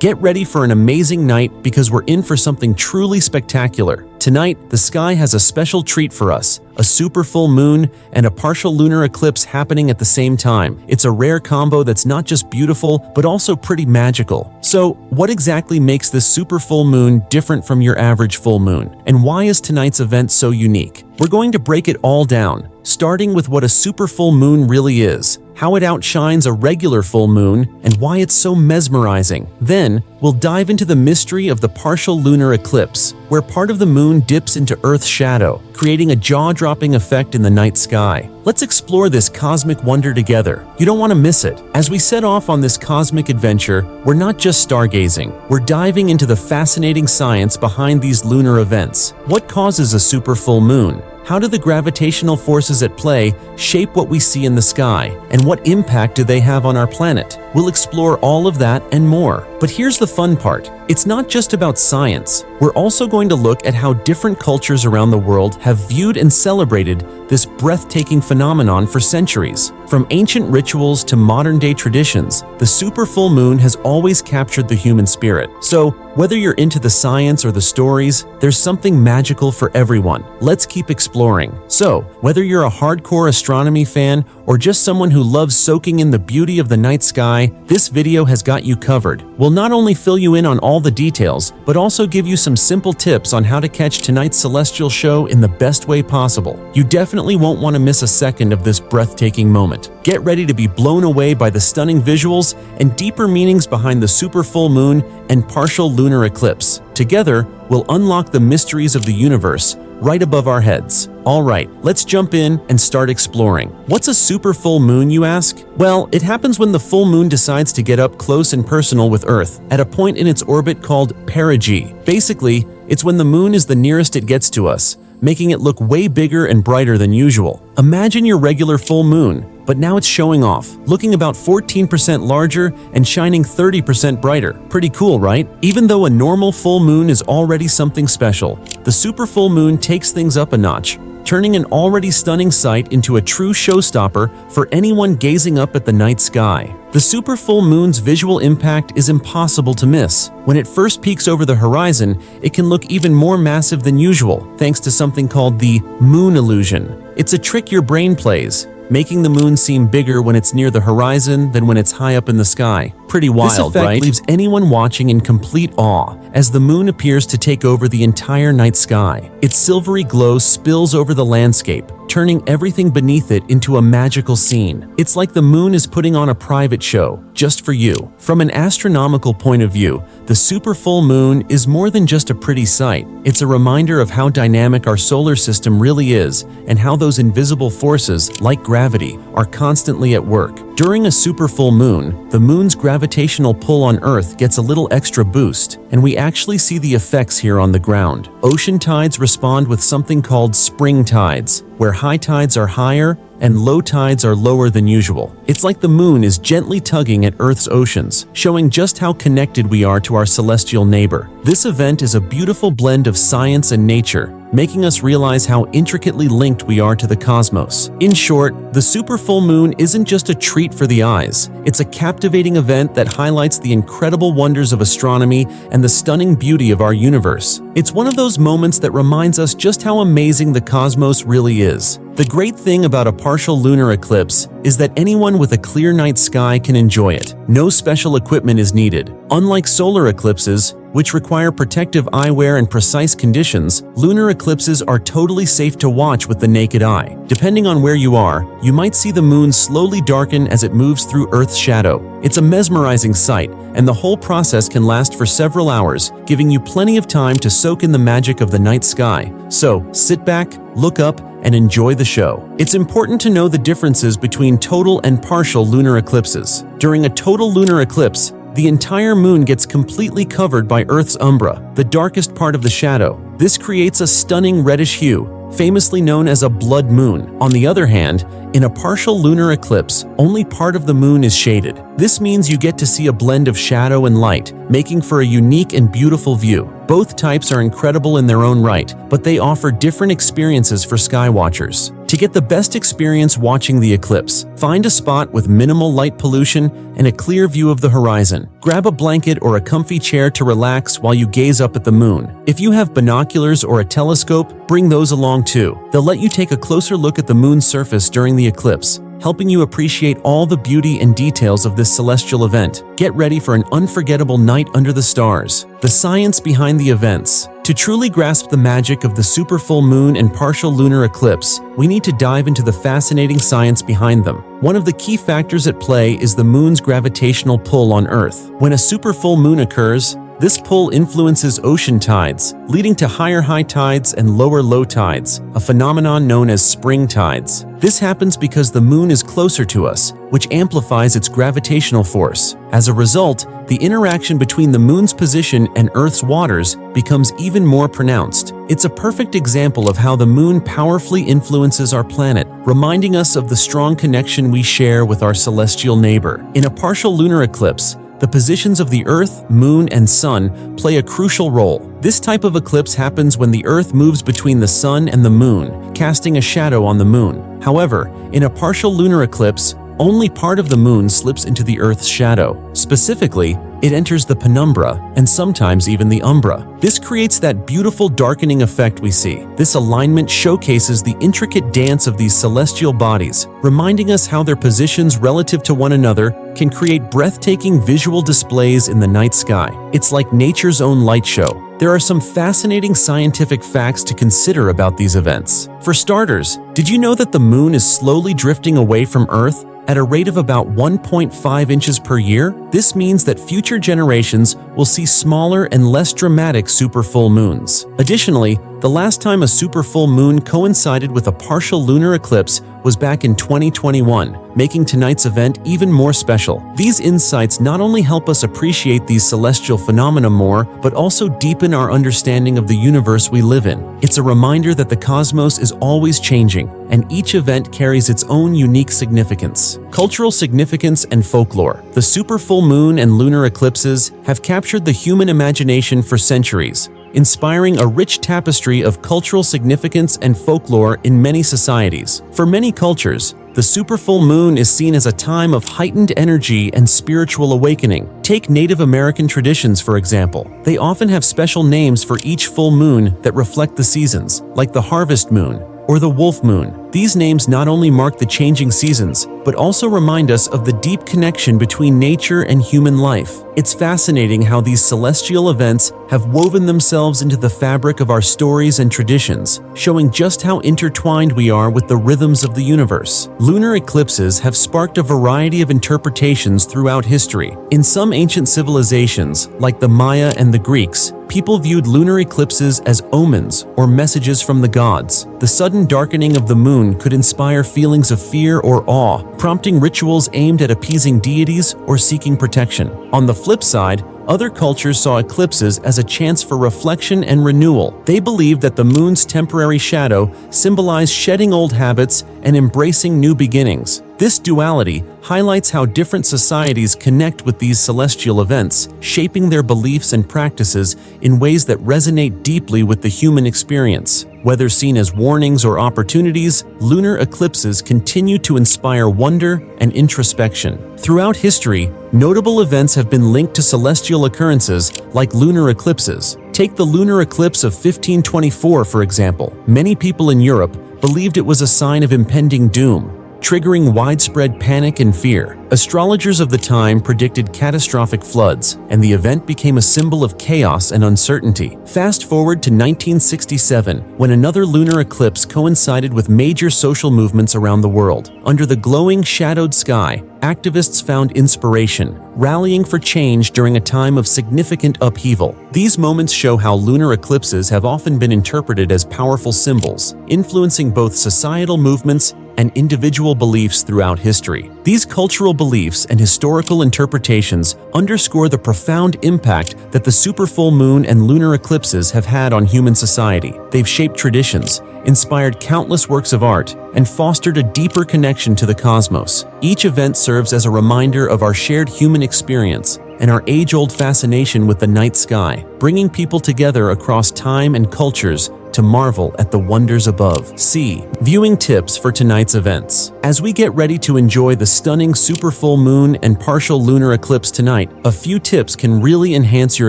Get ready for an amazing night because we're in for something truly spectacular. Tonight, the sky has a special treat for us, a super full moon and a partial lunar eclipse happening at the same time. It's a rare combo that's not just beautiful, but also pretty magical. So, what exactly makes this super full moon different from your average full moon? And why is tonight's event so unique? We're going to break it all down, starting with what a super full moon really is, how it outshines a regular full moon, and why it's so mesmerizing. Then, we'll dive into the mystery of the partial lunar eclipse, where part of the moon dips into Earth's shadow, creating a jaw-dropping effect in the night sky. Let's explore this cosmic wonder together. You don't want to miss it. As we set off on this cosmic adventure, we're not just stargazing. We're diving into the fascinating science behind these lunar events. What causes a super full moon? How do the gravitational forces at play shape what we see in the sky? And what impact do they have on our planet? We'll explore all of that and more. But here's the fun part. It's not just about science. We're also going to look at how different cultures around the world have viewed and celebrated this breathtaking phenomenon for centuries. From ancient rituals to modern-day traditions, the super full moon has always captured the human spirit. So, whether you're into the science or the stories, there's something magical for everyone. Let's keep exploring. So, whether you're a hardcore astronomy fan or just someone who loves soaking in the beauty of the night sky, this video has got you covered. We'll not only fill you in on all the details, but also give you some simple tips on how to catch tonight's celestial show in the best way possible. You definitely won't want to miss a second of this breathtaking moment. Get ready to be blown away by the stunning visuals and deeper meanings behind the super full moon and partial lunar eclipse. Together, we'll unlock the mysteries of the universe right above our heads. All right, let's jump in and start exploring. What's a super full moon, you ask? Well, it happens when the full moon decides to get up close and personal with Earth at a point in its orbit called perigee. Basically, it's when the moon is the nearest it gets to us, making it look way bigger and brighter than usual. Imagine your regular full moon, but now it's showing off, looking about 14% larger and shining 30% brighter. Pretty cool, right? Even though a normal full moon is already something special, the super full moon takes things up a notch, turning an already stunning sight into a true showstopper for anyone gazing up at the night sky. The super full moon's visual impact is impossible to miss. When it first peeks over the horizon, it can look even more massive than usual, thanks to something called the moon illusion. It's a trick your brain plays, making the moon seem bigger when it's near the horizon than when it's high up in the sky. Pretty wild, right? This effect leaves anyone watching in complete awe as the moon appears to take over the entire night sky. Its silvery glow spills over the landscape, turning everything beneath it into a magical scene. It's like the moon is putting on a private show, just for you. From an astronomical point of view, the super full moon is more than just a pretty sight. It's a reminder of how dynamic our solar system really is and how those invisible forces, like gravity, are constantly at work. During a super full moon, the moon's gravitational pull on Earth gets a little extra boost, and we actually see the effects here on the ground. Ocean tides respond with something called spring tides, where high tides are higher and low tides are lower than usual. It's like the moon is gently tugging at Earth's oceans, showing just how connected we are to our celestial neighbor. This event is a beautiful blend of science and nature, making us realize how intricately linked we are to the cosmos. In short, the super full moon isn't just a treat for the eyes. It's a captivating event that highlights the incredible wonders of astronomy and the stunning beauty of our universe. It's one of those moments that reminds us just how amazing the cosmos really is. The great thing about a partial lunar eclipse is that anyone with a clear night sky can enjoy it. No special equipment is needed. Unlike solar eclipses, which require protective eyewear and precise conditions, lunar eclipses are totally safe to watch with the naked eye. Depending on where you are, you might see the moon slowly darken as it moves through Earth's shadow. It's a mesmerizing sight, and the whole process can last for several hours, giving you plenty of time to soak in the magic of the night sky. So, sit back, look up, and enjoy the show. It's important to know the differences between total and partial lunar eclipses. During a total lunar eclipse, the entire moon gets completely covered by Earth's umbra, the darkest part of the shadow. This creates a stunning reddish hue, famously known as a blood moon. On the other hand, in a partial lunar eclipse, only part of the moon is shaded. This means you get to see a blend of shadow and light, making for a unique and beautiful view. Both types are incredible in their own right, but they offer different experiences for sky watchers. To get the best experience watching the eclipse, find a spot with minimal light pollution and a clear view of the horizon. Grab a blanket or a comfy chair to relax while you gaze up at the moon. If you have binoculars or a telescope, bring those along too. They'll let you take a closer look at the moon's surface during the eclipse, helping you appreciate all the beauty and details of this celestial event. Get ready for an unforgettable night under the stars. The science behind the events. To truly grasp the magic of the super full moon and partial lunar eclipse, we need to dive into the fascinating science behind them. One of the key factors at play is the moon's gravitational pull on Earth. When a super full moon occurs, this pull influences ocean tides, leading to higher high tides and lower low tides, a phenomenon known as spring tides. This happens because the moon is closer to us, which amplifies its gravitational force. As a result, the interaction between the moon's position and Earth's waters becomes even more pronounced. It's a perfect example of how the moon powerfully influences our planet, reminding us of the strong connection we share with our celestial neighbor. In a partial lunar eclipse, the positions of the Earth, Moon, and Sun play a crucial role. This type of eclipse happens when the Earth moves between the Sun and the Moon, casting a shadow on the Moon. However, in a partial lunar eclipse, only part of the moon slips into the Earth's shadow. Specifically, it enters the penumbra and sometimes even the umbra. This creates that beautiful darkening effect we see. This alignment showcases the intricate dance of these celestial bodies, reminding us how their positions relative to one another can create breathtaking visual displays in the night sky. It's like nature's own light show. There are some fascinating scientific facts to consider about these events. For starters, did you know that the moon is slowly drifting away from Earth at a rate of about 1.5 inches per year? This means that future generations will see smaller and less dramatic super full moons. Additionally, the last time a super full moon coincided with a partial lunar eclipse was back in 2021, making tonight's event even more special. These insights not only help us appreciate these celestial phenomena more, but also deepen our understanding of the universe we live in. It's a reminder that the cosmos is always changing, and each event carries its own unique significance. Cultural significance and folklore. The super full moon and lunar eclipses have captured the human imagination for centuries, inspiring a rich tapestry of cultural significance and folklore in many societies. For many cultures, the super full moon is seen as a time of heightened energy and spiritual awakening. Take Native American traditions, for example. They often have special names for each full moon that reflect the seasons, like the harvest moon or the wolf moon. These names not only mark the changing seasons, but also remind us of the deep connection between nature and human life. It's fascinating how these celestial events have woven themselves into the fabric of our stories and traditions, showing just how intertwined we are with the rhythms of the universe. Lunar eclipses have sparked a variety of interpretations throughout history. In some ancient civilizations, like the Maya and the Greeks, people viewed lunar eclipses as omens or messages from the gods. The sudden darkening of the moon could inspire feelings of fear or awe, prompting rituals aimed at appeasing deities or seeking protection. On the flip side, other cultures saw eclipses as a chance for reflection and renewal. They believed that the moon's temporary shadow symbolized shedding old habits and embracing new beginnings. This duality highlights how different societies connect with these celestial events, shaping their beliefs and practices in ways that resonate deeply with the human experience. Whether seen as warnings or opportunities, lunar eclipses continue to inspire wonder and introspection. Throughout history, notable events have been linked to celestial occurrences like lunar eclipses. Take the lunar eclipse of 1524, for example. Many people in Europe believed it was a sign of impending doom, triggering widespread panic and fear. Astrologers of the time predicted catastrophic floods, and the event became a symbol of chaos and uncertainty. Fast forward to 1967, when another lunar eclipse coincided with major social movements around the world. Under the glowing, shadowed sky, activists found inspiration, rallying for change during a time of significant upheaval. These moments show how lunar eclipses have often been interpreted as powerful symbols, influencing both societal movements and individual beliefs throughout history. These cultural beliefs and historical interpretations underscore the profound impact that the super full moon and lunar eclipses have had on human society. They've shaped traditions, inspired countless works of art, and fostered a deeper connection to the cosmos. Each event serves as a reminder of our shared human experience and our age-old fascination with the night sky, bringing people together across time and cultures to marvel at the wonders above. C. Viewing tips for tonight's events. As we get ready to enjoy the stunning super full moon and partial lunar eclipse tonight, a few tips can really enhance your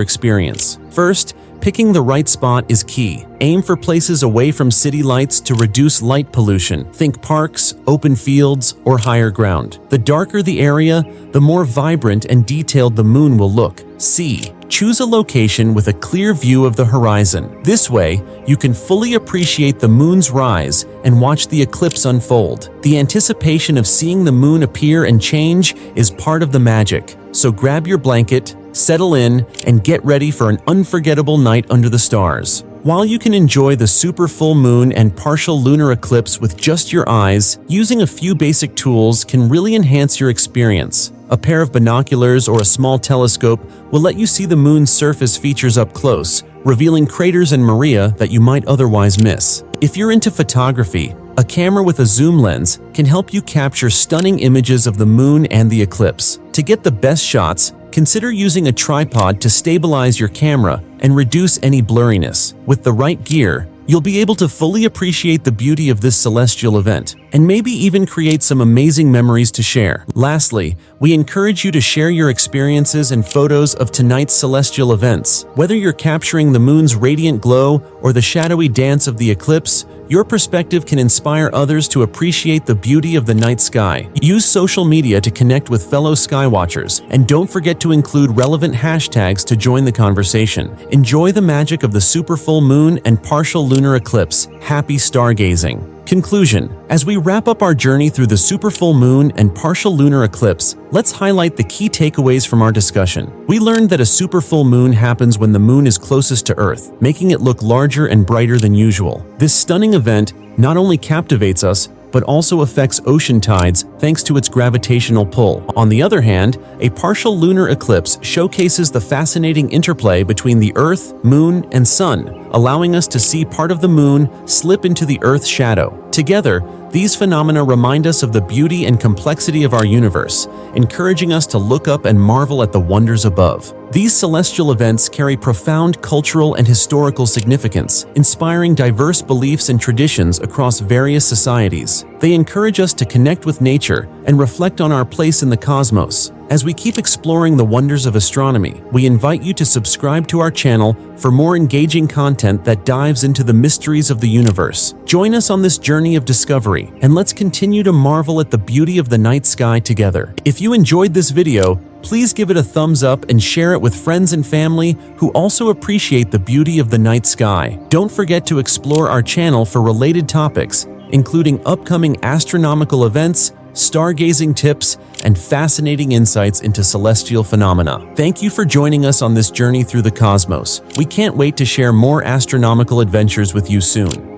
experience. First, picking the right spot is key. Aim for places away from city lights to reduce light pollution. Think parks, open fields, or higher ground. The darker the area, the more vibrant and detailed the moon will look. C. Choose a location with a clear view of the horizon. This way, you can fully appreciate the moon's rise and watch the eclipse unfold. The anticipation of seeing the moon appear and change is part of the magic. So grab your blanket, settle in, and get ready for an unforgettable night under the stars. While you can enjoy the super full moon and partial lunar eclipse with just your eyes, using a few basic tools can really enhance your experience. A pair of binoculars or a small telescope will let you see the moon's surface features up close, revealing craters and maria that you might otherwise miss. If you're into photography, a camera with a zoom lens can help you capture stunning images of the moon and the eclipse. To get the best shots, consider using a tripod to stabilize your camera and reduce any blurriness. With the right gear, you'll be able to fully appreciate the beauty of this celestial event, and maybe even create some amazing memories to share. Lastly, we encourage you to share your experiences and photos of tonight's celestial events. Whether you're capturing the moon's radiant glow or the shadowy dance of the eclipse, your perspective can inspire others to appreciate the beauty of the night sky. Use social media to connect with fellow skywatchers, and don't forget to include relevant hashtags to join the conversation. Enjoy the magic of the super full moon and partial lunar eclipse. Happy stargazing. Conclusion. As we wrap up our journey through the super full moon and partial lunar eclipse, let's highlight the key takeaways from our discussion. We learned that a super full moon happens when the moon is closest to Earth, making it look larger and brighter than usual. This stunning event not only captivates us, but also affects ocean tides thanks to its gravitational pull. On the other hand, a partial lunar eclipse showcases the fascinating interplay between the Earth, Moon, and Sun, allowing us to see part of the moon slip into the Earth's shadow. Together, these phenomena remind us of the beauty and complexity of our universe, encouraging us to look up and marvel at the wonders above. These celestial events carry profound cultural and historical significance, inspiring diverse beliefs and traditions across various societies. They encourage us to connect with nature and reflect on our place in the cosmos. As we keep exploring the wonders of astronomy, we invite you to subscribe to our channel for more engaging content that dives into the mysteries of the universe. Join us on this journey of discovery, and let's continue to marvel at the beauty of the night sky together. If you enjoyed this video, please give it a thumbs up and share it with friends and family who also appreciate the beauty of the night sky. Don't forget to explore our channel for related topics, including upcoming astronomical events, stargazing tips, and fascinating insights into celestial phenomena. Thank you for joining us on this journey through the cosmos. We can't wait to share more astronomical adventures with you soon.